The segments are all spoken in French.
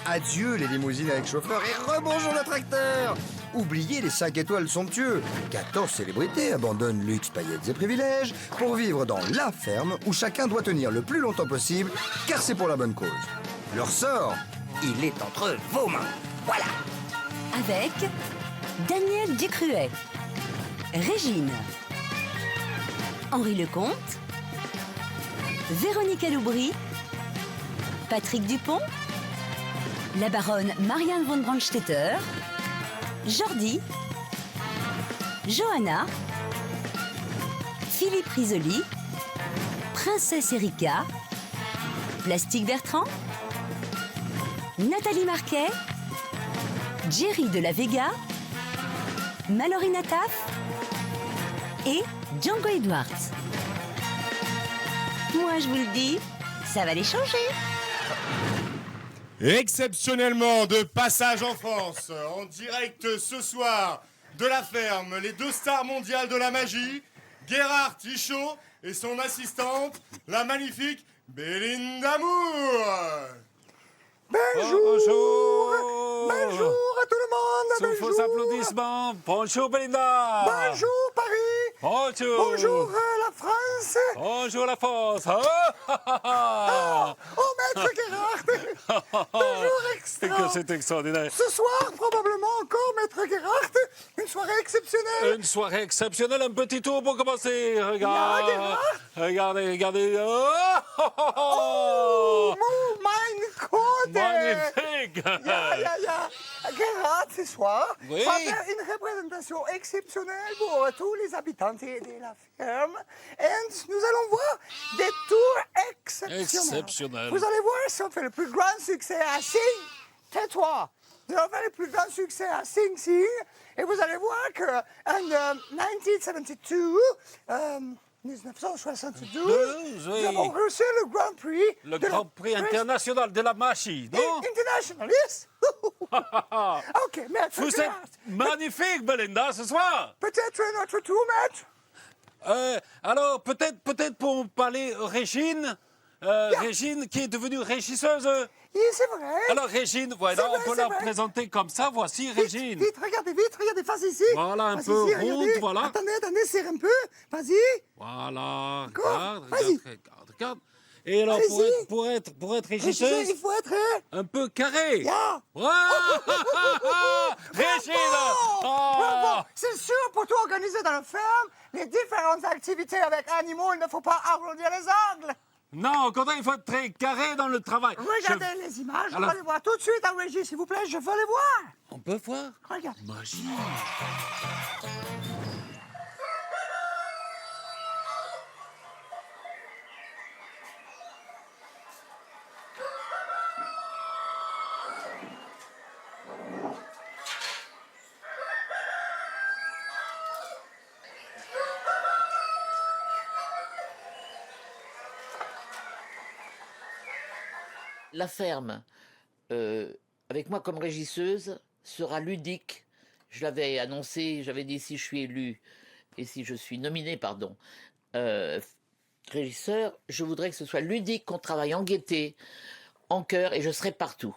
Adieu les limousines avec chauffeur et rebonjour le tracteur. Oubliez les 5 étoiles somptueux. 14 célébrités abandonnent luxe, paillettes et privilèges pour vivre dans la ferme où chacun doit tenir le plus longtemps possible car c'est pour la bonne cause. Leur sort, il est entre vos mains. Voilà. Avec Daniel Ducruet, Régine, Henri Lecomte, Véronique Aloubry, Patrick Dupont, la baronne Marianne von Brandstetter, Jordi, Johanna, Philippe Risoli, Princesse Erika, Plastique Bertrand, Nathalie Marquet, Jerry de la Vega, Mallory Nataf et Django Edwards. Moi, je vous le dis, ça va les changer. Exceptionnellement, de passage en France, en direct ce soir de la ferme, les 2 stars mondiales de la magie, Gérard Tichot et son assistante, la magnifique Belinda Moore. Bonjour. Bonjour. Bonjour à tout le monde. Sous vos applaudissements. Bonjour Belinda. Bonjour Paris. Bonjour. Bonjour la France. Bonjour la France. Oh, maître Gerhardt. Bonjour extra. Que c'est extraordinaire. Ce soir, probablement encore, maître Gerhardt, une soirée exceptionnelle. Une soirée exceptionnelle, un petit tour pour commencer. Regarde. Gerhardt. Regardez, regardez. Oh, mein Gott. Magnifique. Ja. Gerhardt, ce soir, Oui. va faire une représentation exceptionnelle pour tous les habitants de la ferme. Et nous allons voir des tours exceptionnels. Exceptionnels. Vous allez voir si on fait le plus grand succès à Sing. Tais-toi. Nous allons faire le plus grand succès à Sing Sing. Et vous allez voir qu'en 1972, 1972, oui. nous avons reçu le Grand Prix. Le Grand Prix international de la magie, non? International, yes. Ok, maître Vous êtes Gerhardt. magnifique, Belinda, ce soir. Peut-être notre tour, maître. Alors, peut-être pour parler Régine, Régine qui est devenue régisseuse. Oui, c'est vrai. Alors, Régine, voilà, C'est vrai, on peut c'est la vrai. présenter comme ça. Voici Régine. Vite, regardez, face ici. Voilà, un Face peu ici, ronde, regardez. voilà. Attendez, serre un peu. Vas-y. Voilà, Encore, regarde, vas-y. regarde. Et alors, Allez-y. pour être Régisseur, régisseuse, il faut être... un peu carré. Ya. Régine. Bravo. C'est sûr, pour tout organiser dans la ferme, les différentes activités avec animaux, il ne faut pas arrondir les angles. Non, au contraire, il faut être très carré dans le travail. Regardez les images, on Alors- va les voir tout de suite en régie, s'il vous plaît, je veux les voir. On peut voir. Regarde. Magie. La ferme, avec moi comme régisseuse, sera ludique. Je l'avais annoncé, j'avais dit si je suis élue et si je suis nominée, pardon, régisseur, je voudrais que ce soit ludique, qu'on travaille en gaieté, en cœur, et je serai partout.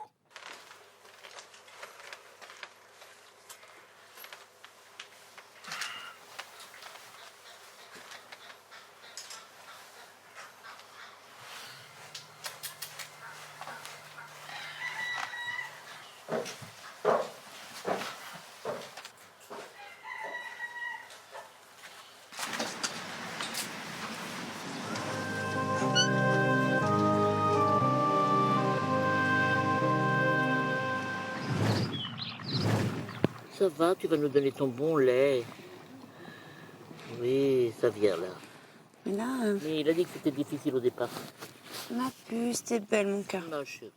Ça va, tu vas nous donner ton bon lait. Oui, ça vient là. Mais là, Mais il a dit que c'était difficile au départ. ma puce, t'es belle, mon cœur. Ma chérie.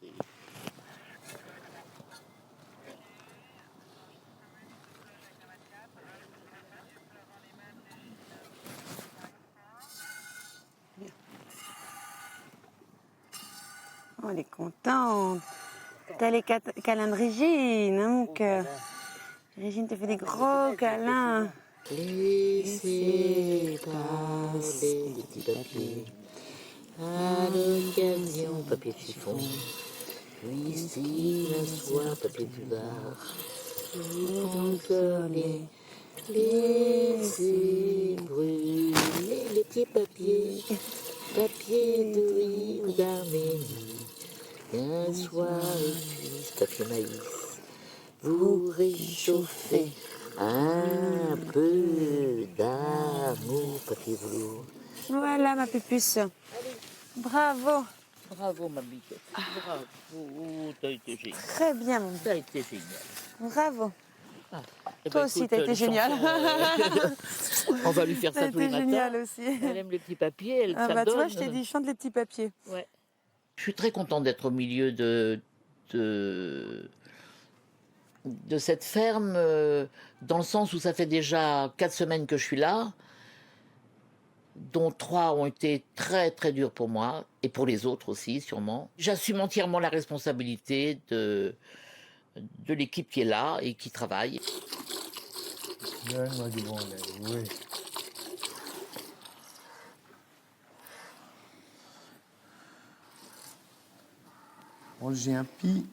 Oh, elle est contente. T'as les câlins de Régine, hein, mon cœur. Régine te fait des gros câlins. Laissez parler les petits papiers à l'occasion, papier de chiffon. Ici, un soir, papier du bar, consoler, laisser brûler les petits papiers, papier de riz ou d'Arménie. Un soir, épice, papier maïs, vous réchauffez un peu d'amour, papier velours. Voilà ma pupuce. Bravo. Bravo, ma biquette. Bravo, t'as été génial. Très bien, mon T'as été génial. Bravo. Eh Toi ben, aussi, écoute, t'as été les génial. chansons, on va lui faire T'as ça tous les été matins. génial aussi. Elle aime les petits papiers, elle Ah bah tu vois, s'adonne. je t'ai dit, chante les petits papiers. Ouais. Je suis très contente d'être au milieu de cette ferme, dans le sens où ça fait déjà 4 semaines que je suis là, dont 3 ont été très très durs pour moi, et pour les autres aussi sûrement. J'assume entièrement la responsabilité de l'équipe qui est là et qui travaille. Donne-moi du bon lait, oui. Bon, j'ai un pis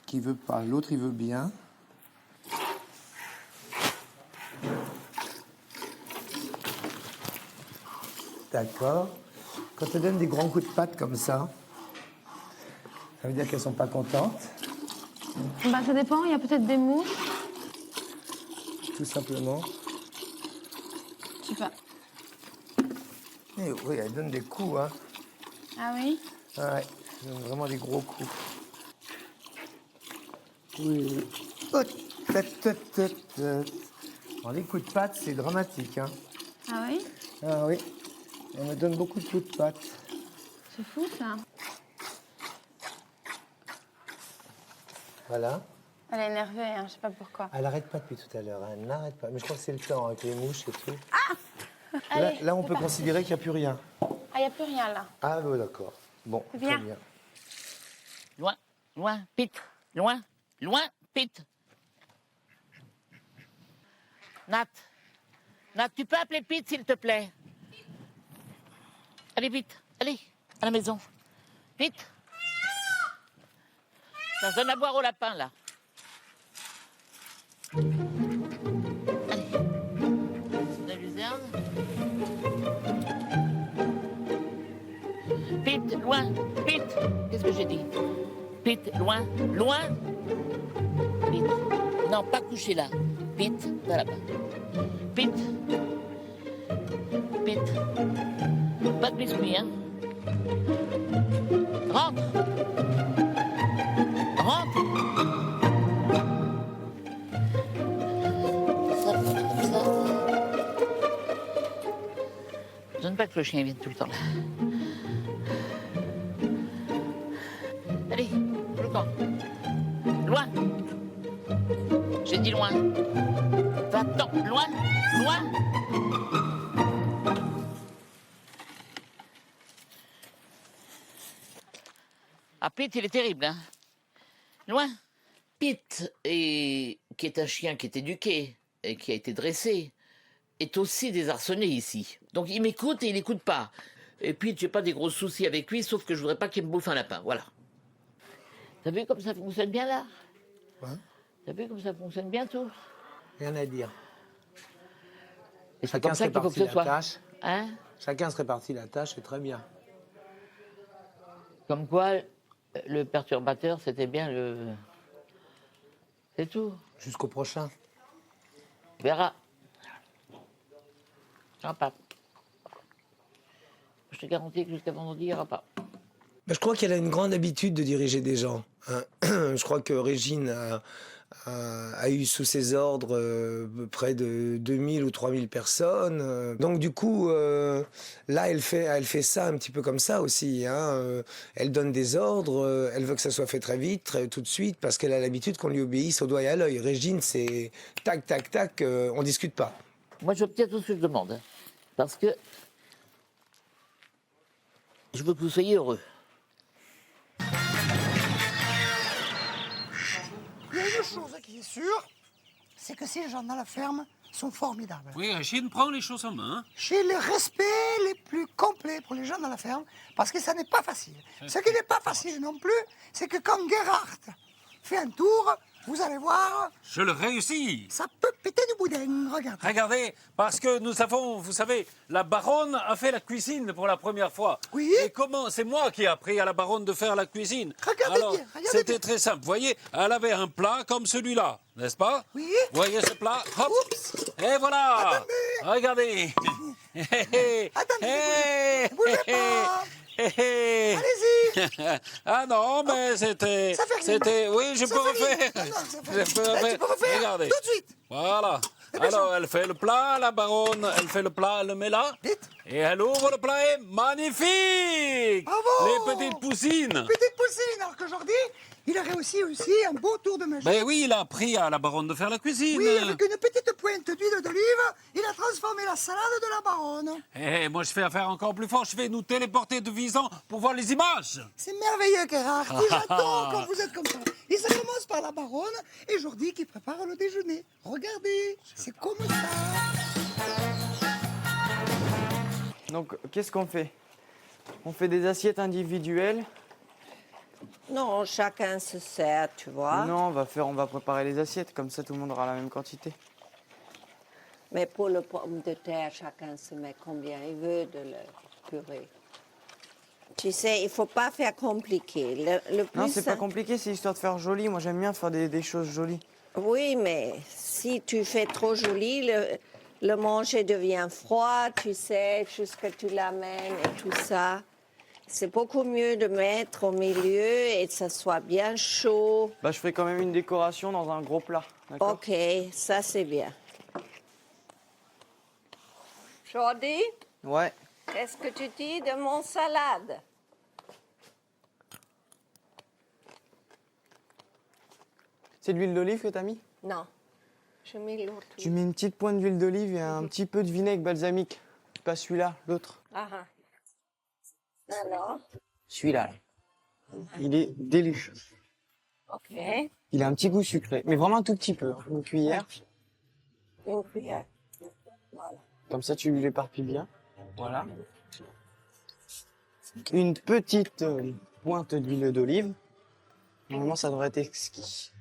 qui veut pas, l'autre il veut bien. D'accord. Quand elles donnent des grands coups de patte comme ça veut dire qu'elles sont pas contentes, Bah, ça dépend, il y a peut-être des mouches. tout simplement. Je sais pas. Et oui, elles donnent des coups, hein. Ah oui? Ouais, elles donnent vraiment des gros coups. Oui. Oh, Bon, les coups de patte, c'est dramatique, hein. Ah oui? Ah oui, on me donne beaucoup de coups de patte. C'est fou ça. Voilà. Elle est énervée, hein, je sais pas pourquoi. Elle n'arrête pas depuis tout à l'heure, elle n'arrête pas. Mais je crois que c'est le temps avec les mouches et tout. Allez, Là, on c'est peut parti. considérer qu'il n'y a plus rien. Ah, il n'y a plus rien là. Ah, bon, d'accord. Bon, C'est très bien. bien. Loin, loin, Pete, loin, loin, Pete. Nat, tu peux appeler Pete, s'il te plaît? Allez, vite, allez, à la maison. Vite. Ça se donne à boire au lapin, là. Allez. La luzerne. Pete, loin, Pete. Qu'est-ce que j'ai dit? Pete, loin, loin. Pete. Non, pas couché là. Pete, va là-bas. Pete. Pete. Pas de biscuits, hein. Rentre. Rentre. Ça, comme ça. Je donne pas que le chien vienne tout le temps là. Allez, tout le camp. Loin. J'ai dit loin. Va-t'en, loin, loin. Ah, Pete, il est terrible, hein. Loin. Pete, qui est un chien qui est éduqué et qui a été dressé, est aussi désarçonné ici. Donc il m'écoute et il n'écoute pas. Et puis, j'ai pas des gros soucis avec lui, sauf que je voudrais pas qu'il me bouffe un lapin, voilà. T'as vu comme ça fonctionne bien, là? Ouais. T'as vu comme ça fonctionne bien, tout? Rien à dire. Et c'est Chacun comme se ça qu'il faut que répartit ce la soit. tâche. Hein? Chacun se répartit la tâche, c'est très bien. Comme quoi, le perturbateur, c'était bien le... C'est tout. Jusqu'au prochain. Tu verras. Il n'y aura pas. Je te garantis que jusqu'à vendredi, il n'y aura pas. Ben, je crois qu'elle a une grande habitude de diriger des gens, hein. Je crois que Régine a eu sous ses ordres près de 2000 ou 3000 personnes. Donc du coup, là, elle fait ça un petit peu comme ça aussi, hein. Elle donne des ordres, elle veut que ça soit fait très vite, tout de suite, parce qu'elle a l'habitude qu'on lui obéisse au doigt et à l'œil. Régine, c'est tac, tac, tac, on discute pas. Moi, j'obtiens tout ce que je demande. Hein, parce que je veux que vous soyez heureux. Il y a une chose qui est sûre, c'est que ces gens dans la ferme sont formidables. Oui, Régine prend les choses en main. J'ai le respect les plus complets pour les gens dans la ferme, parce que ça n'est pas facile. Ce qui n'est pas facile non plus, c'est que quand Gerhardt fait un tour, vous allez voir, Je le réussis. ça peut péter du boudin. Regardez. Regardez, parce que nous avons, vous savez, la baronne a fait la cuisine pour la première fois. Oui. Et comment? C'est moi qui ai appris à la baronne de faire la cuisine. Regardez Alors, bien, regardez c'était bien. très simple. Vous voyez, elle avait un plat comme celui-là, n'est-ce pas? Oui. Vous voyez ce plat? Hop. Oups. Et voilà. Attendez. Regardez. Attendez, bougez pas. Allez-y. Ah non, mais c'était... Ça fait rien. C'était... Oui, je Ça peux fait rien. refaire. Non, non, ça fait Je rien. peux Là, refaire. tu peux refaire Regardez. tout de suite. Voilà. bien Alors, elle fait le plat, la baronne, elle fait le plat, elle le met là. Vite. Et elle ouvre le plat et magnifique. Bravo. Les petites poussines. Petite poussine, alors qu'aujourd'hui, il a réussi aussi un beau tour de magie. Ben oui, il a appris à la baronne de faire la cuisine. Oui, avec une petite pointe d'huile d'olive, il a transformé la salade de la baronne. Et moi, je fais affaire encore plus fort. Je vais nous téléporter de 10 ans pour voir les images. C'est merveilleux, Gerhardt. J'adore quand vous êtes comme ça. Et ça commence par la baronne et Jordi qui prépare le déjeuner. Regardez, c'est comme ça. Donc, qu'est-ce qu'on fait? On fait des assiettes individuelles. Non, chacun se sert, tu vois. Non, on va préparer les assiettes, comme ça tout le monde aura la même quantité. Mais pour le pomme de terre, chacun se met combien il veut de la purée. Tu sais, il ne faut pas faire compliqué. Le plus Non, c'est pas simple- compliqué, c'est histoire de faire joli. Moi, j'aime bien faire des choses jolies. Oui, mais si tu fais trop joli, le manger devient froid, tu sais, jusqu'à tu l'amènes et tout ça. C'est beaucoup mieux de mettre au milieu et que ça soit bien chaud. Bah, je ferai quand même une décoration dans un gros plat. D'accord. Ok, ça c'est bien. Jordi, Ouais. qu'est-ce que tu dis de mon salade? C'est de l'huile d'olive que t'as mis? Non, je mets l'autre. Tu mets une petite pointe d'huile d'olive et un petit peu de vinaigre balsamique. Pas celui-là, l'autre. Ah, ah. Alors, Celui-là. Là. Il est délicieux. ok, Il a un petit goût sucré, mais vraiment un tout petit peu. Hein. Une cuillère. une cuillère. Comme ça, tu l'éparpilles bien. Voilà. Une petite pointe d'huile d'olive. Normalement, ça devrait être exquis.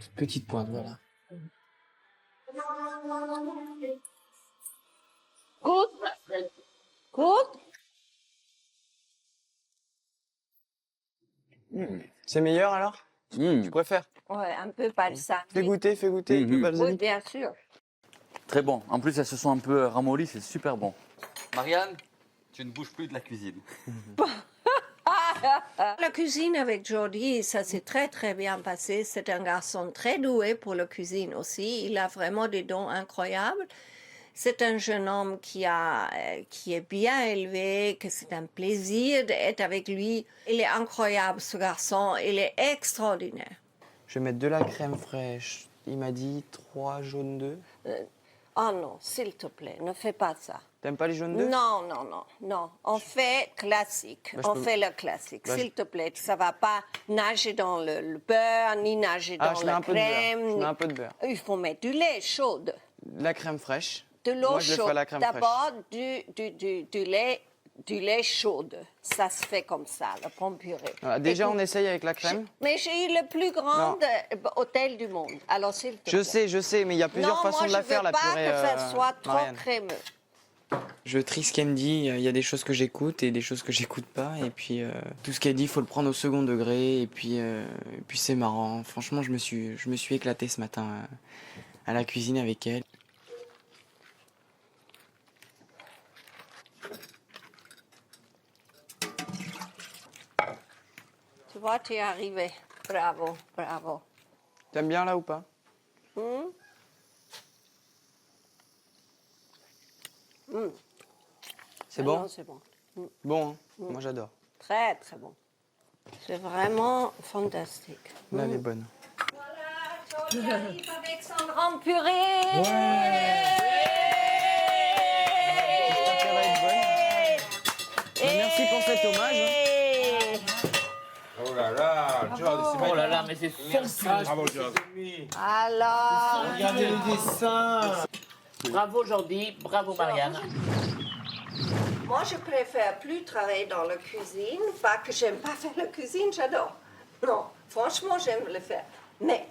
Toute petite pointe, voilà. Good. Good. C'est meilleur alors? Tu préfères? Ouais, un peu balsamique. Fais goûter, un peu Oui, balsamique. bien sûr. Très bon. En plus, elles se sont un peu ramollies, c'est super bon. Marianne, tu ne bouges plus de la cuisine. La cuisine avec Jordi, ça s'est très très bien passé. C'est un garçon très doué pour la cuisine aussi. Il a vraiment des dons incroyables. C'est un jeune homme qui est bien élevé, que c'est un plaisir d'être avec lui. Il est incroyable ce garçon, il est extraordinaire. Je vais mettre de la crème fraîche. Il m'a dit 3 jaunes d'œufs. Oh non, s'il te plaît, ne fais pas ça. T'aimes pas les jaunes d'œufs? Non, non, non, non. On fait classique. Bah, je On peux- fait le classique. Bah, S'il te plaît, ça va pas nager dans le beurre, ni nager Ah, dans je mets la un peu de beurre. crème. Je mets un peu de beurre. Il faut mettre du lait chaud, De la crème fraîche. de l'eau Moi, je le fais à chaude. la crème fraîche. D'abord, du lait chaud. Ça se fait comme ça, le pomme purée. Voilà, déjà, Écoute, on essaye avec la crème. Mais j'ai eu le plus grand Non. hôtel du monde. Alors, s'il te plaît. Je sais, mais il y a plusieurs non, façons moi, de la je faire, veux la pas purée. que ça soit trop Marianne. crémeux. Je trie ce qu'elle me dit. Il y a des choses que j'écoute et des choses que j'écoute pas. Et puis, tout ce qu'elle dit, il faut le prendre au second degré. Et puis c'est marrant. Franchement, je me suis éclaté ce matin à la cuisine avec elle. Tu vois, tu es arrivé. Bravo, bravo. T'aimes bien là ou pas? C'est bon? Non, c'est bon. Bon, hein. Moi j'adore. Très, très bon. C'est vraiment fantastique. Là, elle est bonne. Voilà, Jordi arrive avec son grand purée. J'espère qu'elle va être bonne. Bah, merci pour cet hommage, hein. Oh là là, John, c'est Oh là là, mais c'est somptueux. Bravo, John. Alors, Regardez les dessins. Bravo Jordi, bravo Marianne. moi, je préfère plus travailler dans la cuisine. Pas que j'aime pas faire la cuisine, j'adore. Non, franchement, j'aime le faire. Mais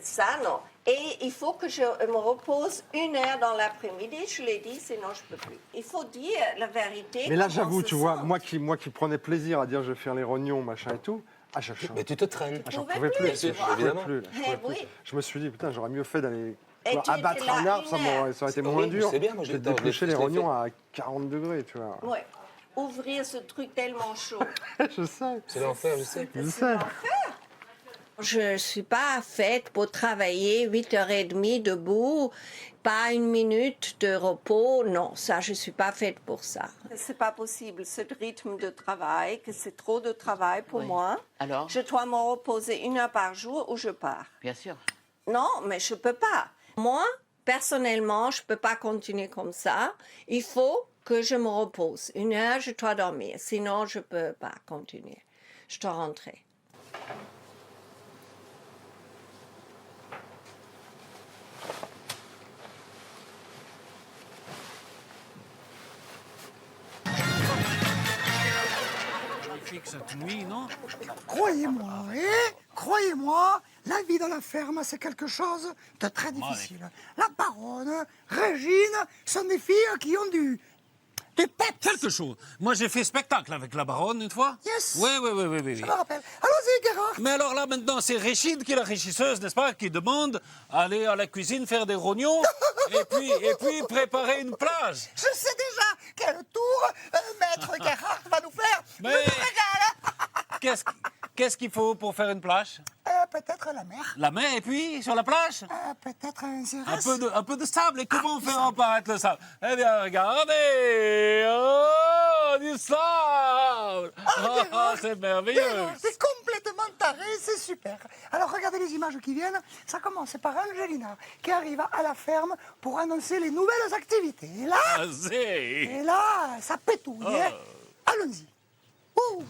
ça, non. Et il faut que je me repose 1 heure dans l'après-midi, je l'ai dit, sinon je peux plus. Il faut dire la vérité. Mais là, comment j'avoue, on se tu vois, sent. moi qui prenais plaisir à dire je vais faire les rognons, machin et tout, Mais tu te traînes. j'en pouvais pouvais plus, plus. tu vois. Évidemment. Oui. Je me suis dit, putain, j'aurais mieux fait d'aller Et tu abattre étais là un arbre, ça 1 heure. aurait été C'est moins horrible, dur c'est bien, moi, je que de l'ai- déplucher je les l'ai rognons à 40 degrés, tu vois. Ouais. Ouvrir ce truc tellement chaud. Je sais. C'est l'enfer, je sais. Je sais. Je ne suis pas faite pour travailler 8h30 debout, pas 1 minute de repos. Non, ça, je ne suis pas faite pour ça. C'est pas possible, ce rythme de travail, que c'est trop de travail pour Oui. moi. Alors, Je dois me reposer 1 heure par jour ou je pars. bien sûr. Non, mais je ne peux pas. Moi, personnellement, je ne peux pas continuer comme ça. Il faut que je me repose. 1 heure, je dois dormir. Sinon, je ne peux pas continuer. Je dois rentrer. Cette nuit, non? Croyez-moi, la vie dans la ferme, c'est quelque chose de très difficile. La baronne, Régine, sont des filles qui ont du pep. Quelque chose. Moi, j'ai fait spectacle avec la baronne une fois. Yes. Oui. Je me rappelle. Allons-y, Gérard. Mais alors là, maintenant, c'est Régine qui est la régisseuse, n'est-ce pas, qui demande aller à la cuisine faire des rognons et puis préparer une plage. Je sais déjà quel tour Maître Gerhard va nous faire. Mais- Je me régale. Qu'est-ce qu'il faut pour faire une plage? Peut-être la mer. La mer et puis sur la plage? Peut-être un Un peu de sable. Et comment faire apparaître le sable? Eh bien, regardez! Oh, du sable! Oh, c'est merveilleux! C'est complètement taré, c'est super. Alors regardez les images qui viennent. Ça commence par Angelina qui arrive à la ferme pour annoncer les nouvelles activités. Et là, ça pétouille. Hein. Allons-y. Ouh.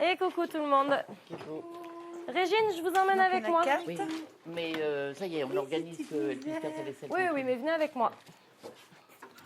Et coucou tout le monde. Régine, je vous emmène avec moi. Oui. Mais ça y est, on organise qu'elle puisse faire sa vaisselle. Oui, mais venez avec moi.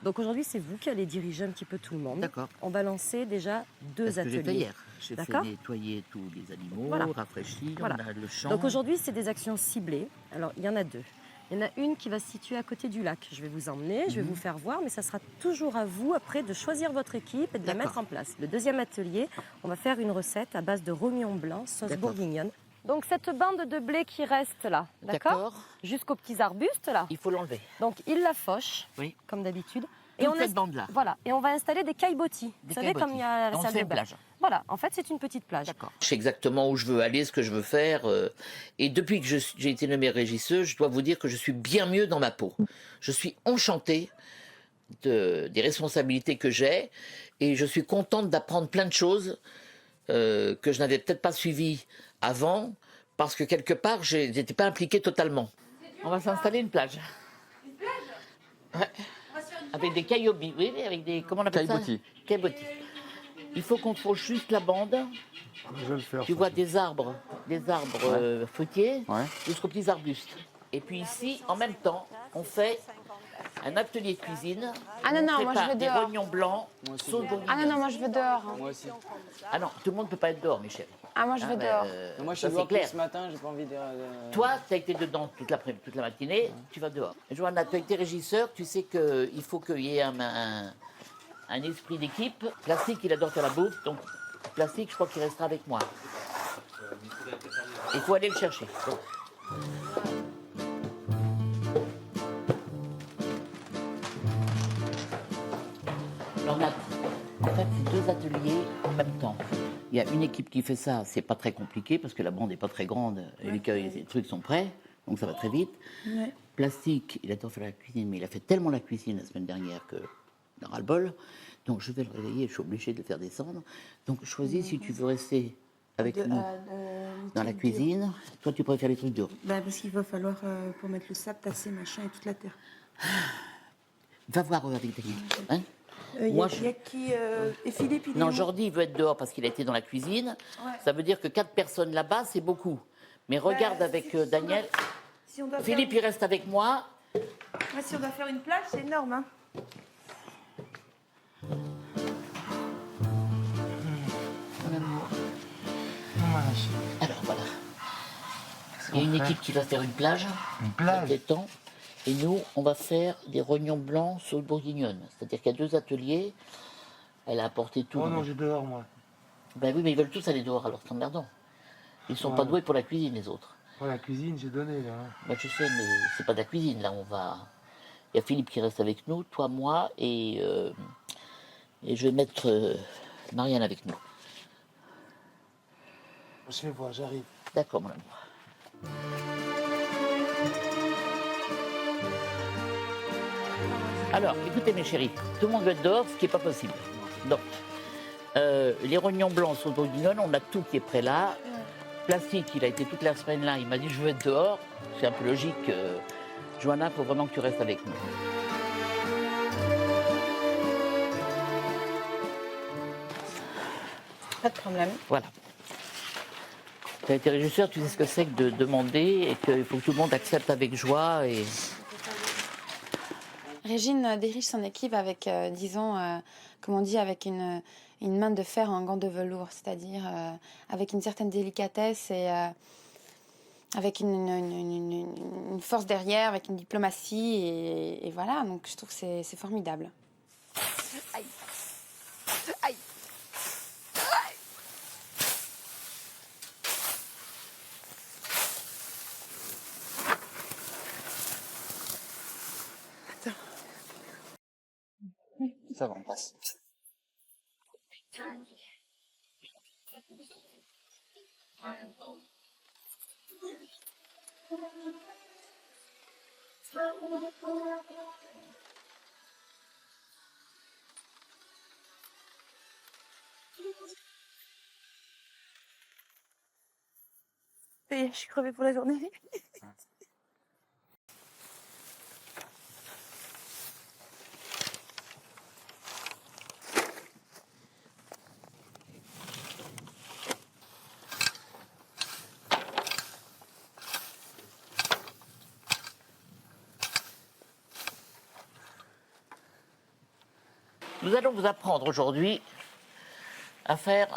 Donc aujourd'hui, c'est vous qui allez diriger un petit peu tout le monde. D'accord. On va lancer déjà 2 Parce que j'ai fait ateliers. hier. J'ai fait D'accord. nettoyer tous les animaux, Voilà. rafraîchir, Voilà. on a le champ. Donc aujourd'hui, c'est des actions ciblées. Alors, il y en a 2. Il y en a une qui va se situer à côté du lac. Je vais vous emmener, je vais vous faire voir, mais ça sera toujours à vous après de choisir votre équipe et de la D'accord. mettre en place. Le deuxième atelier, on va faire une recette à base de rognons blancs, sauce D'accord. bourguignonne. Donc cette bande de blé qui reste là, d'accord, jusqu'aux petits arbustes là. Il faut l'enlever. Donc il la fauche, Oui. comme d'habitude. Toute cette bande-là. Voilà, et on va installer des caillebotis. Des Vous savez, caillebotis. comme il y a la On salle fait de une bain. plage. Voilà, en fait, c'est une petite plage. D'accord. Je sais exactement où je veux aller, ce que je veux faire. Et depuis que j'ai été nommée régisseuse, je dois vous dire que je suis bien mieux dans ma peau. Je suis enchantée des responsabilités que j'ai et je suis contente d'apprendre plein de choses que je n'avais peut-être pas suivies avant parce que quelque part, je n'étais pas impliquée totalement. On va s'installer une plage. Une plage ouais. Avec des caillotis, oui, avec des... Comment on appelle Caillebotis. ça? Caillebotis. Il faut qu'on fauche juste la bande. Je vais le faire. Tu vois des arbres fruitiers Ouais. jusqu'aux petits arbustes. Et puis ici, en même temps, on fait un atelier de cuisine. Ah non, On non, moi, je prépare veux des dehors. rognons blancs, sauce bourguignonne. Ah non, moi je veux dehors. hein. Moi aussi. Ah non, tout le monde ne peut pas être dehors, Michel. Ah, moi je veux Ah, dehors. Moi, je ça, suis c'est dehors clair. ce matin, j'ai pas envie de. Toi, tu as été dedans toute la matinée, tu vas dehors. Joanna, tu as été régisseur, tu sais qu'il faut qu'il y ait un esprit d'équipe. Plastique, il adore faire la bouffe, donc Plastique, je crois qu'il restera avec moi. Il faut aller le chercher. On a en fait c'est 2 ateliers en même temps. Il y a une équipe qui fait ça, c'est pas très compliqué parce que la bande n'est pas très grande et les trucs sont prêts, donc ça va très vite. Ouais. Plastique, il adore faire la cuisine, mais il a fait tellement la cuisine la semaine dernière que il en a ras le bol. Donc je vais le réveiller, je suis obligée de le faire descendre. Donc choisis si tu veux rester avec nous dans la cuisine. Toi, tu préfères les trucs durs. Bah, parce qu'il va falloir, pour mettre le sable, tasser, machin et toute la terre. Va voir avec Daniel. Hein Il Moi, y a qui et Philippe, il est Moi, il y a qui et Philippe, il est Non, où? Jordi, il veut être dehors parce qu'il a été dans la cuisine. Ouais. Ça veut dire que 4 personnes là-bas, c'est beaucoup. Mais regarde avec Daniel. Si on doit Philippe, il reste avec moi. si on doit faire une plage, c'est énorme. Hein. Alors voilà. Il y a une équipe qui va faire une plage. Une plage. Des temps. Et nous, on va faire des rognons blancs sauce bourguignonne. C'est-à-dire qu'il y a 2 ateliers. Elle a apporté tout. Oh non, j'ai dehors, moi. Ben oui, mais ils veulent tous aller dehors, alors c'est emmerdant. Ils sont pas doués pour la cuisine, les autres. Ouais, la cuisine, j'ai donné, là. Ben, je sais, mais c'est pas de la cuisine, là, on va... Il y a Philippe qui reste avec nous, toi, moi, et je vais mettre Marianne avec nous. Je vais voir, j'arrive. D'accord, mon amour. Alors, écoutez, mes chéris, tout le monde veut être dehors, ce qui n'est pas possible. Donc, les rognons blancs sont bourguignonnes, on a tout qui est prêt là. Plastique, il a été toute la semaine là, il m'a dit je veux être dehors. C'est un peu logique. Johanna, il faut vraiment que tu restes avec nous. Pas de problème. Voilà. Tu as été régisseur, tu sais ce que c'est que de demander et qu'il faut que tout le monde accepte avec joie. Et... Régine dirige son équipe avec, disons, comme on dit, avec une main de fer en gants de velours, c'est-à-dire avec une certaine délicatesse et avec une force derrière, avec une diplomatie, et voilà, donc je trouve que c'est formidable. Aïe. Aïe. Ça va, on passe. Je suis crevée pour la journée. Nous allons vous apprendre aujourd'hui à faire...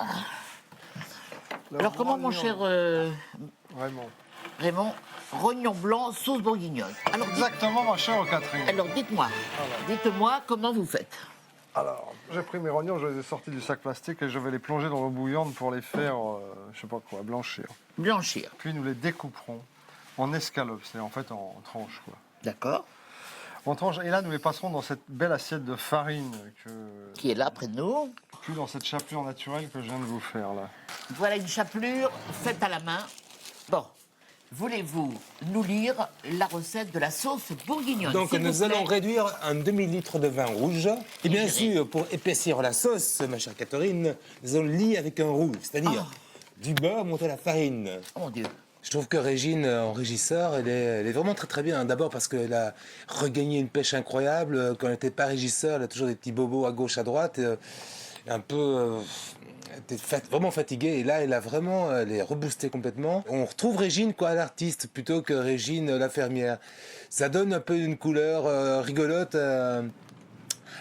Alors comment, mon cher Raymond, rognon blanc, sauce bourguignonne. Alors, Exactement, ma chère Catherine. Alors dites-moi comment vous faites. Alors, j'ai pris mes rognons, je les ai sortis du sac plastique et je vais les plonger dans l'eau bouillante pour les faire, je sais pas quoi, blanchir. Blanchir. Puis nous les découperons en escalopes, c'est en fait en tranches, quoi. D'accord. En tranches, et là nous les passerons dans cette belle assiette de farine qui est là près de nous. Puis dans cette chapelure naturelle que je viens de vous faire là. Voilà une chapelure faite à la main. Bon, voulez-vous nous lire la recette de la sauce bourguignonne? Donc nous allons réduire un demi-litre de vin rouge. Et bien sûr, pour épaissir la sauce, ma chère Catherine, nous allons lier avec un roux, c'est-à-dire du beurre monté à la farine. Oh mon Dieu. Je trouve que Régine, en régisseur, elle est vraiment très très bien. D'abord parce qu'elle a regagné une pêche incroyable. Quand elle n'était pas régisseur, elle a toujours des petits bobos à gauche, à droite. Un peu... elle était vraiment fatiguée. Et là, elle est reboostée complètement. On retrouve Régine, quoi, l'artiste, plutôt que Régine, la fermière. Ça donne un peu une couleur rigolote à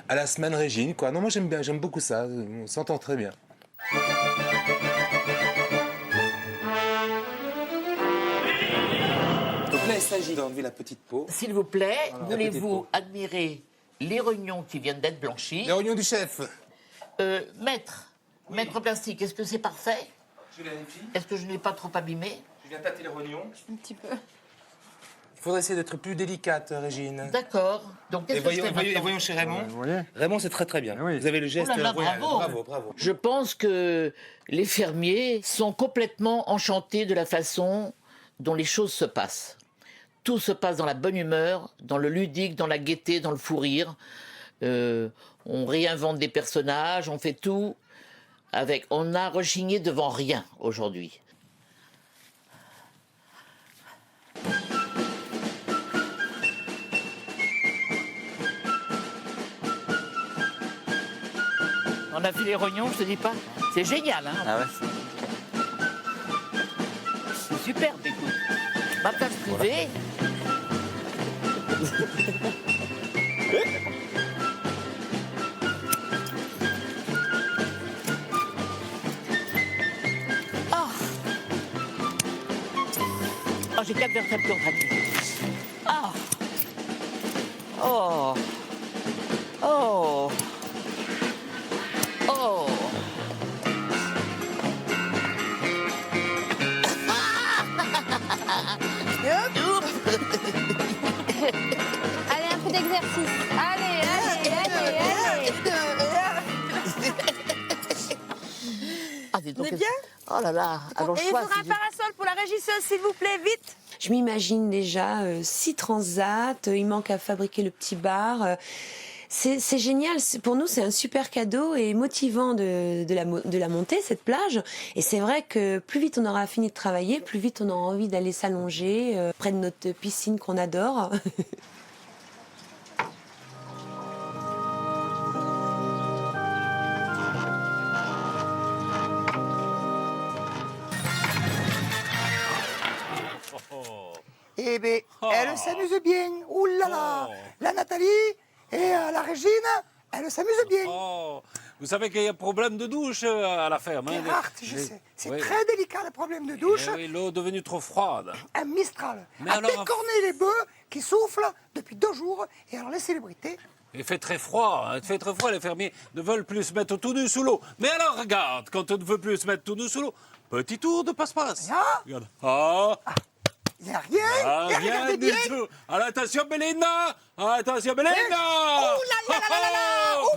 la semaine Régine, quoi. Non, moi j'aime bien, j'aime beaucoup ça. On s'entend très bien. Donc là, il s'agit d'enlever la petite peau. S'il vous plaît, voulez-vous admirer les rognons qui viennent d'être blanchis? Les rognons du chef. Maître Plastique, est-ce que c'est parfait? Je vérifie. Est-ce que je n'ai pas trop abîmé? Je viens tâter les rognons. Un petit peu. Il faudrait essayer d'être plus délicate, Régine. D'accord. Donc, qu'est-ce que je fais maintenant? voyons chez Raymond. Raymond, c'est très très bien. Oui. Vous avez le geste. Oh là là, bravo. Bravo. Je pense que les fermiers sont complètement enchantés de la façon dont les choses se passent. Tout se passe dans la bonne humeur, dans le ludique, dans la gaieté, dans le fou rire. On réinvente des personnages, on fait tout avec... On n'a rechigné devant rien aujourd'hui. On a vu les rognons, je te dis pas. C'est génial, hein. Ah ouais. C'est superbe, écoute. Ma place privée. Oh, j'ai 4 vertèbres contractées. Ah. Oh. Oh. Oh. Allez, un peu d'exercice. Allez. Ah, dis donc. On est bien? Oh là là. Alors, Et il faudra un parasol pour la régisseuse, s'il vous plaît, vite. Je m'imagine déjà 6 transats, il manque à fabriquer le petit bar. C'est génial, pour nous c'est un super cadeau et motivant de la monter, cette plage. Et c'est vrai que plus vite on aura fini de travailler, plus vite on aura envie d'aller s'allonger près de notre piscine qu'on adore. Eh bien, elle s'amuse bien. Ouh là là. La Nathalie et la Régine, elle s'amuse bien. Oh, vous savez qu'il y a un problème de douche à la ferme. Hein, Gerhard, je sais. C'est très délicat le problème de douche. Oui, l'eau est devenue trop froide. Un Mistral. Mais À alors, décorner les bœufs qui soufflent depuis 2 jours. Et alors les célébrités. Il fait très froid, hein, il fait très froid, les fermiers ne veulent plus se mettre tout nu sous l'eau. Mais alors regarde, quand on ne veut plus se mettre tout nu sous l'eau, petit tour de passe-passe. Regarde. Il n'y a rien. Et Rien regardez du bien. tout. Alors, attention, Belinda. Attention, Belinda. Oh là là là là là. Oh,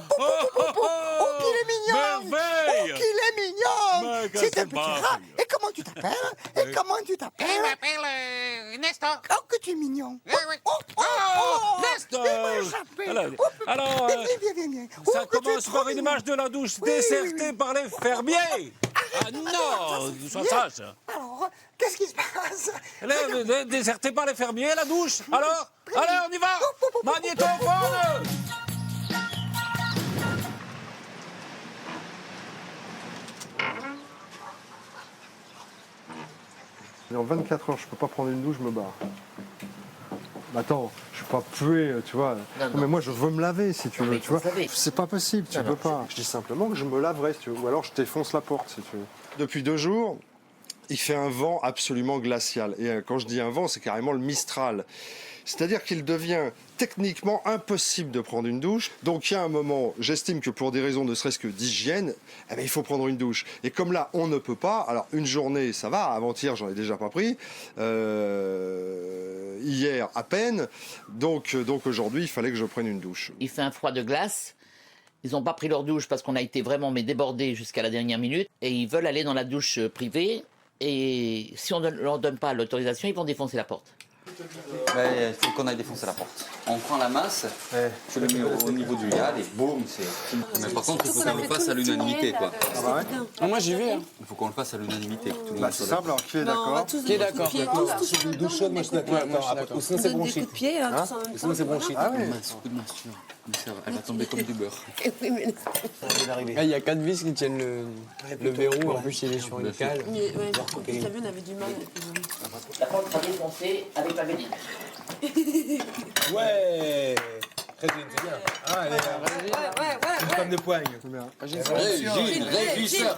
qu'il est mignon. Merveille. Oh, qu'il est mignon. Mais C'est un qu'est-ce petit que rat. Et comment tu t'appelles? Et comment tu t'appelles? Je m'appelle Nestor. Oh, que tu es mignon. Oui, oui. Nestor. Alors, Viens. ça commence par une image de la douche désertée par les fermiers. Ah non, sois sage. Alors, qu'est-ce qui se passe? Déserté par les fermiers, la douche. Alors, allez, on y va. Magnétophone. En 24 heures, je peux pas prendre une douche, je me barre. Attends, je suis pas pué, tu vois. Non. Mais moi, je veux me laver, si tu veux, mais tu vois. faut se laver. C'est pas possible, tu peux pas. Je dis simplement que je me laverai, si tu veux. Ou alors, je t'effonce la porte, si tu veux. Depuis 2 jours, il fait un vent absolument glacial. Et quand je dis un vent, c'est carrément le Mistral. C'est-à-dire qu'il devient techniquement impossible de prendre une douche. Donc il y a un moment, j'estime que pour des raisons ne serait-ce que d'hygiène, eh bien, il faut prendre une douche. Et comme là, on ne peut pas, alors une journée, ça va, avant-hier, j'en ai déjà pas pris. Hier, à peine. Donc aujourd'hui, il fallait que je prenne une douche. Il fait un froid de glace. Ils n'ont pas pris leur douche parce qu'on a été vraiment débordés jusqu'à la dernière minute. Et ils veulent aller dans la douche privée. Et si on ne leur donne pas l'autorisation, ils vont défoncer la porte. Ouais, il faut qu'on aille défoncer la porte. On prend la masse, tu le mets au niveau du yad et boum, c'est... Mais par contre, il faut qu'on le fasse à l'unanimité, quoi. Ah bah ouais. Moi j'y vais. Hein. Il faut qu'on le fasse à l'unanimité. C'est simple, alors qui est d'accord? Qui est d'accord? C'est une douche chaude, moi je suis d'accord. Ou sinon c'est bronchite. Sinon c'est bronchite. Ah ouais. Coup de masse, elle va tomber comme du beurre. Il y a 4 vis qui tiennent le verrou, en plus il est sur une cale. T'as vu, on avait du mal. La porte sera défoncée avec la bénine. Ouais. Régine, c'est bien. Ah, elle est une femme de poigne. Régisseur.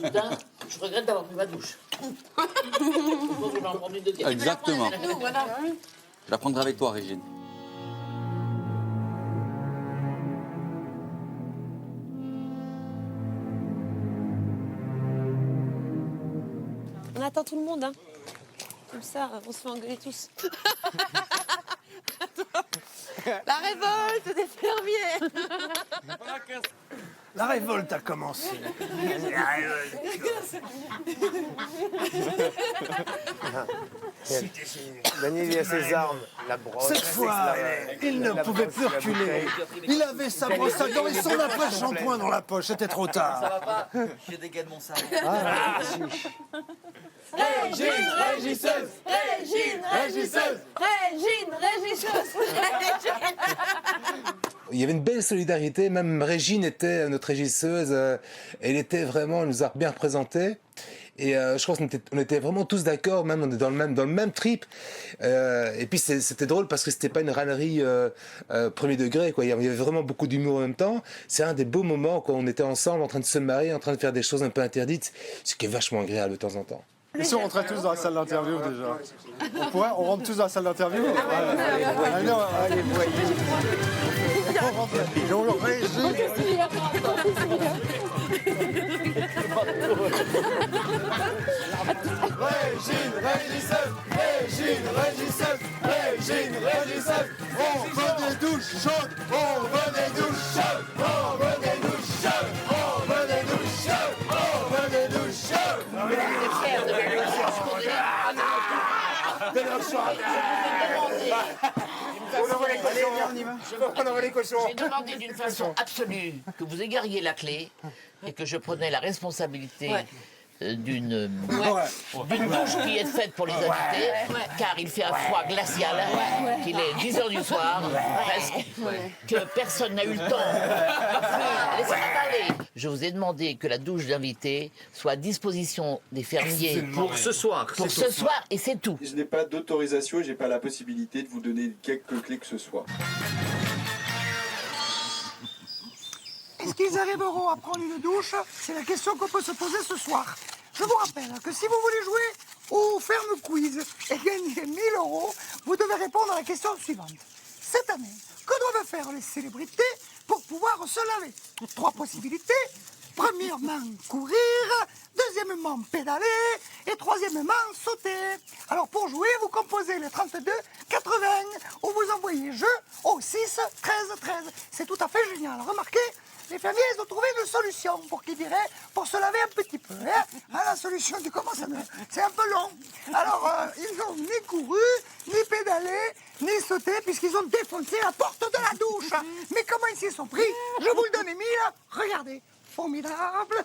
Putain, je regrette d'avoir pris ma douche. Je vais en prendre une deuxième. Exactement. Je la prendrai avec toi, Régine. On attend tout le monde, hein. Comme ça, on se fait engueuler tous. La révolte des fermiers. La révolte a commencé. Daniel, il a ses armes, la brosse. Cette fois, il ne pouvait plus reculer. Il avait sa brosse à dents et son après-shampoing dans la poche. C'était trop tard. Ça va pas? J'ai des gars de mon sac. Régine, régisseuse. Régine, régisseuse. Régine, régisseuse. il y avait une belle solidarité. Même Régine était notre régisseuse. Elle était vraiment, elle nous a bien représentés. Et je crois qu'on était vraiment tous d'accord, même on est dans le même trip. Et puis c'était drôle parce que c'était pas une râlerie premier degré, quoi. Il y avait vraiment beaucoup d'humour en même temps. C'est un des beaux moments quand on était ensemble, en train de se marier, en train de faire des choses un peu interdites, ce qui est vachement agréable de temps en temps. Et si on rentrait tous dans la salle d'interview déjà? On rentre tous dans la salle d'interview? Allez, voyez. Régine, on veut des douches chaudes, on veut des douches chaudes, on veut des douches chaudes, on veut des douches chaudes, on veut des douches chaudes. J'ai demandé d'une façon absolue que vous égariez la clé et que je prenais la responsabilité d'une douche qui est faite pour les invités, car il fait un froid glacial, qu'il est 10h du soir, presque, que personne n'a eu le temps. Laissez-moi parler. Je vous ai demandé que la douche d'invités soit à disposition des fermiers pour ce soir. Pour ce soir, et c'est tout. Je n'ai pas d'autorisation et je n'ai pas la possibilité de vous donner quelques clés que ce soit. Est-ce qu'ils arriveront à prendre une douche? C'est la question qu'on peut se poser ce soir. Je vous rappelle que si vous voulez jouer au Ferme Quiz et gagner 1000 €, vous devez répondre à la question suivante. Cette année, que doivent faire les célébrités pour pouvoir se laver? 3 possibilités. Premièrement, courir. Deuxièmement, pédaler. Et troisièmement, sauter. Alors pour jouer, vous composez le 32 80 ou vous envoyez jeu au 6 13 13. C'est tout à fait génial. Remarquez, les fermiers, ils ont trouvé une solution pour se laver un petit peu. La solution du comment ça c'est un peu long. Alors, ils n'ont ni couru, ni pédalé, ni sauté, puisqu'ils ont défoncé la porte de la douche. Mais comment ils s'y sont pris? Je vous le donne, Émile. Regardez, formidable.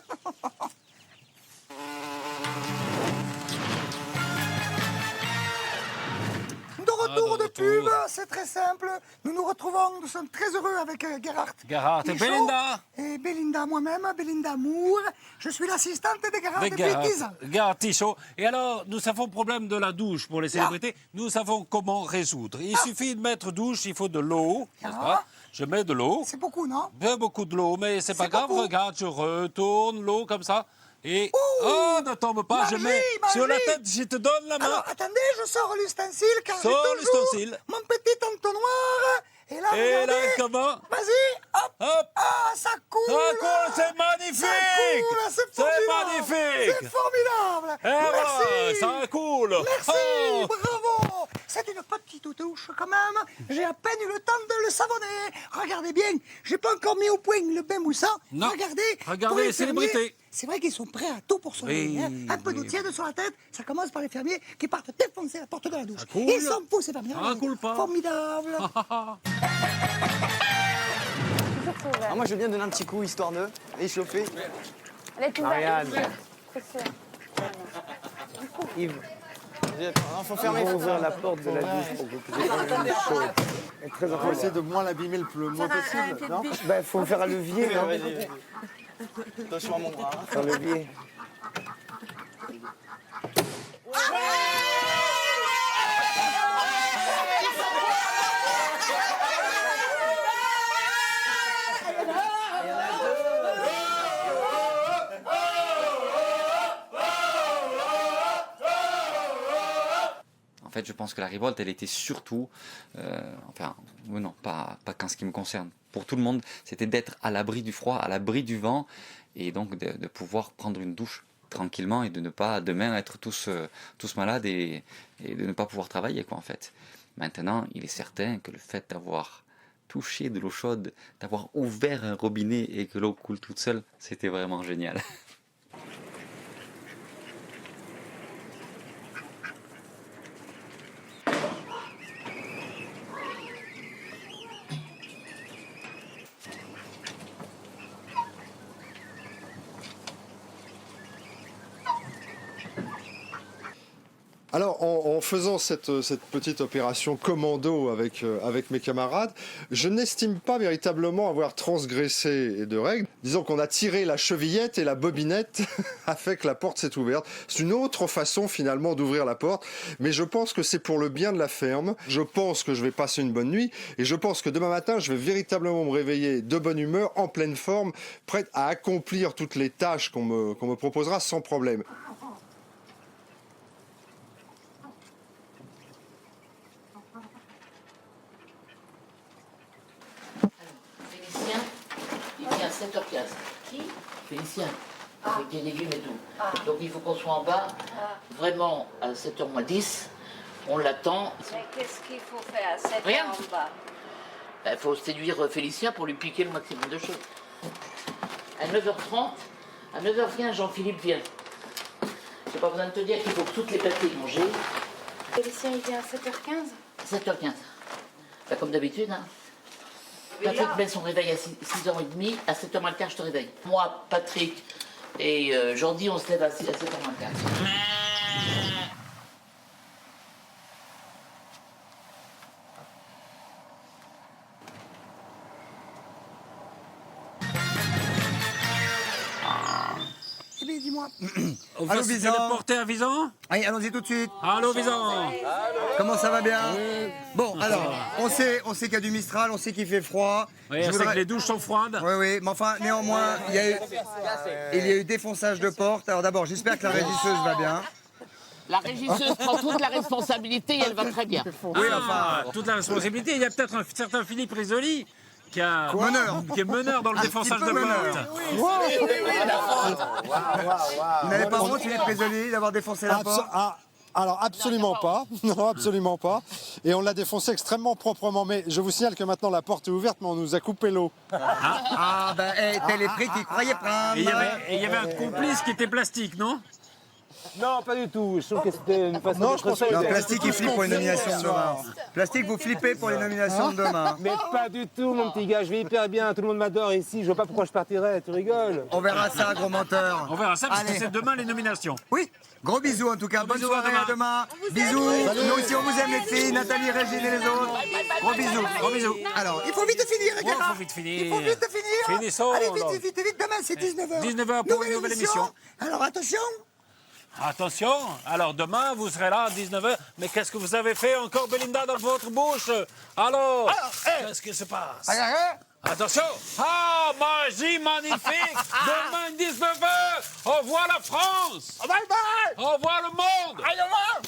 De retour de pub, c'est très simple. Nous nous retrouvons, nous sommes très heureux avec Gerhard. Gerhard et Belinda. Et Belinda moi-même, Belinda Moore. Je suis l'assistante de Gerhard depuis 10 ans. Gerhard Tichot. Et alors, nous savons le problème de la douche pour les célébrités. Nous savons comment résoudre. Il suffit de mettre douche, il faut de l'eau. Je mets de l'eau. C'est beaucoup, non? Bien beaucoup de l'eau, mais c'est pas grave. Regarde, je retourne l'eau comme ça. Et ne tombe pas, je mets sur la tête, je te donne la main. Alors, attendez, je sors l'ustensile, car j'ai Sors toujours l'ustensile. mon petit entonnoir. Et là, Et regardez. là, comment? Vas-y, hop. Hop. Ah, ça coule. Ça coule, c'est magnifique. Ça coule, c'est formidable. magnifique. C'est formidable. Et Merci. voilà, ça coule. Merci, Oh. bravo. C'est une petite douche quand même. J'ai à peine eu le temps de le savonner. Regardez bien, j'ai pas encore mis au point le bain moussant. Non. Regardez Regardez pour les fermiers, célébrités. C'est vrai qu'ils sont prêts à tout pour se laver. Un peu d'eau tiède sur la tête. Ça commence par les fermiers qui partent défoncer la porte de la douche. coule. Ils s'en foutent, ces fermiers. Ça coule pas. Formidable. Moi, je veux bien donner un petit coup, histoire de échauffer. Marianne. Yves. Il faut fermer. On va ouvrir la porte de la douche pour que vous puissiez prendre une chaud. C'est très On va important. essayer de moins l'abîmer le moins possible, non? Il faut faire un levier, non? Attention à mon bras. Un levier. En fait, je pense que la révolte, elle était surtout, non, pas qu'en ce qui me concerne. Pour tout le monde, c'était d'être à l'abri du froid, à l'abri du vent, et donc de pouvoir prendre une douche tranquillement et de ne pas demain être tous malades et de ne pas pouvoir travailler, quoi, en fait. Maintenant, il est certain que le fait d'avoir touché de l'eau chaude, d'avoir ouvert un robinet et que l'eau coule toute seule, c'était vraiment génial. Alors, en faisant cette petite opération commando avec mes camarades, je n'estime pas véritablement avoir transgressé de règles. Disons qu'on a tiré la chevillette et la bobinette a fait que la porte s'est ouverte. C'est une autre façon finalement d'ouvrir la porte, mais je pense que c'est pour le bien de la ferme. Je pense que je vais passer une bonne nuit et je pense que demain matin, je vais véritablement me réveiller de bonne humeur, en pleine forme, prête à accomplir toutes les tâches qu'on me proposera sans problème. Félicien, il vient à 7h15. Qui? Félicien, avec des légumes et tout. Donc il faut qu'on soit en bas, vraiment à 7h moins 10. On l'attend. Mais qu'est-ce qu'il faut faire à 7 Rien. heures en bas? Il faut séduire Félicien pour lui piquer le maximum de choses. À 9h30, à 9h15, Jean-Philippe vient. J'ai pas besoin de te dire qu'il faut que toutes les pâtés mangées. Félicien, il vient à 7h15 7h15. Bah, comme d'habitude, hein. Patrick met son réveil à 6h30, à 7h moins le quart, je te réveille. Moi, Patrick et Jordi, on se lève à 7h moins le quart. Eh bien, dis-moi. On va se téléporter à Visan? Allez, allons-y tout de suite. Allô, Visan. Comment ça va bien? Bon, alors, on sait qu'il y a du Mistral, on sait qu'il fait froid. Oui, on sait que les douches sont froides. Oui, oui, mais enfin, néanmoins, il y a eu défonçage de porte. Alors d'abord, j'espère que la régisseuse va bien. La régisseuse prend toute la responsabilité et elle va très bien. Oui, enfin... Toute la responsabilité. Il y a peut-être un certain Philippe Risoli qui est meneur dans le défonçage de porte. Vous n'avez pas honte, Philippe Risoli, d'avoir défoncé la porte? Alors absolument pas, non absolument pas. Et on l'a défoncé extrêmement proprement. Mais je vous signale que maintenant la porte est ouverte, mais on nous a coupé l'eau. Ah ben, t'es les prix qu'ils croyaient prendre. Et il y avait un complice qui était plastique, non? Non, pas du tout. Je trouve que c'était une façon de procéder. Non, Plastique, il flippe pour les nominations de demain. Plastique, vous flippez pour les nominations de demain. Mais pas du tout, mon petit gars. Je vais hyper bien. Tout le monde m'adore ici. Je vois pas pourquoi je partirais. Tu rigoles? On verra ça, gros menteur. On verra ça parce que Allez. c'est demain les nominations. Oui, gros bisous en tout cas. Bonne soirée à demain. Bisous. Nous aussi, on vous aime les filles. Nathalie, Régine et les autres. Gros bisous. Gros bisous. Alors, il faut vite finir, les Ouais, gars. faut vite finir. Il faut vite finir. Finissons, Allez, alors. vite. Demain, c'est 19h. 19h pour une nouvelle émission. Alors, attention. Attention, alors demain vous serez là à 19h. Mais qu'est-ce que vous avez fait encore, Belinda, dans votre bouche? Alors, qu'est-ce qui se passe? Attention! Ah, magie magnifique! Demain 19h, au revoir la France! Au revoir le monde! Au revoir!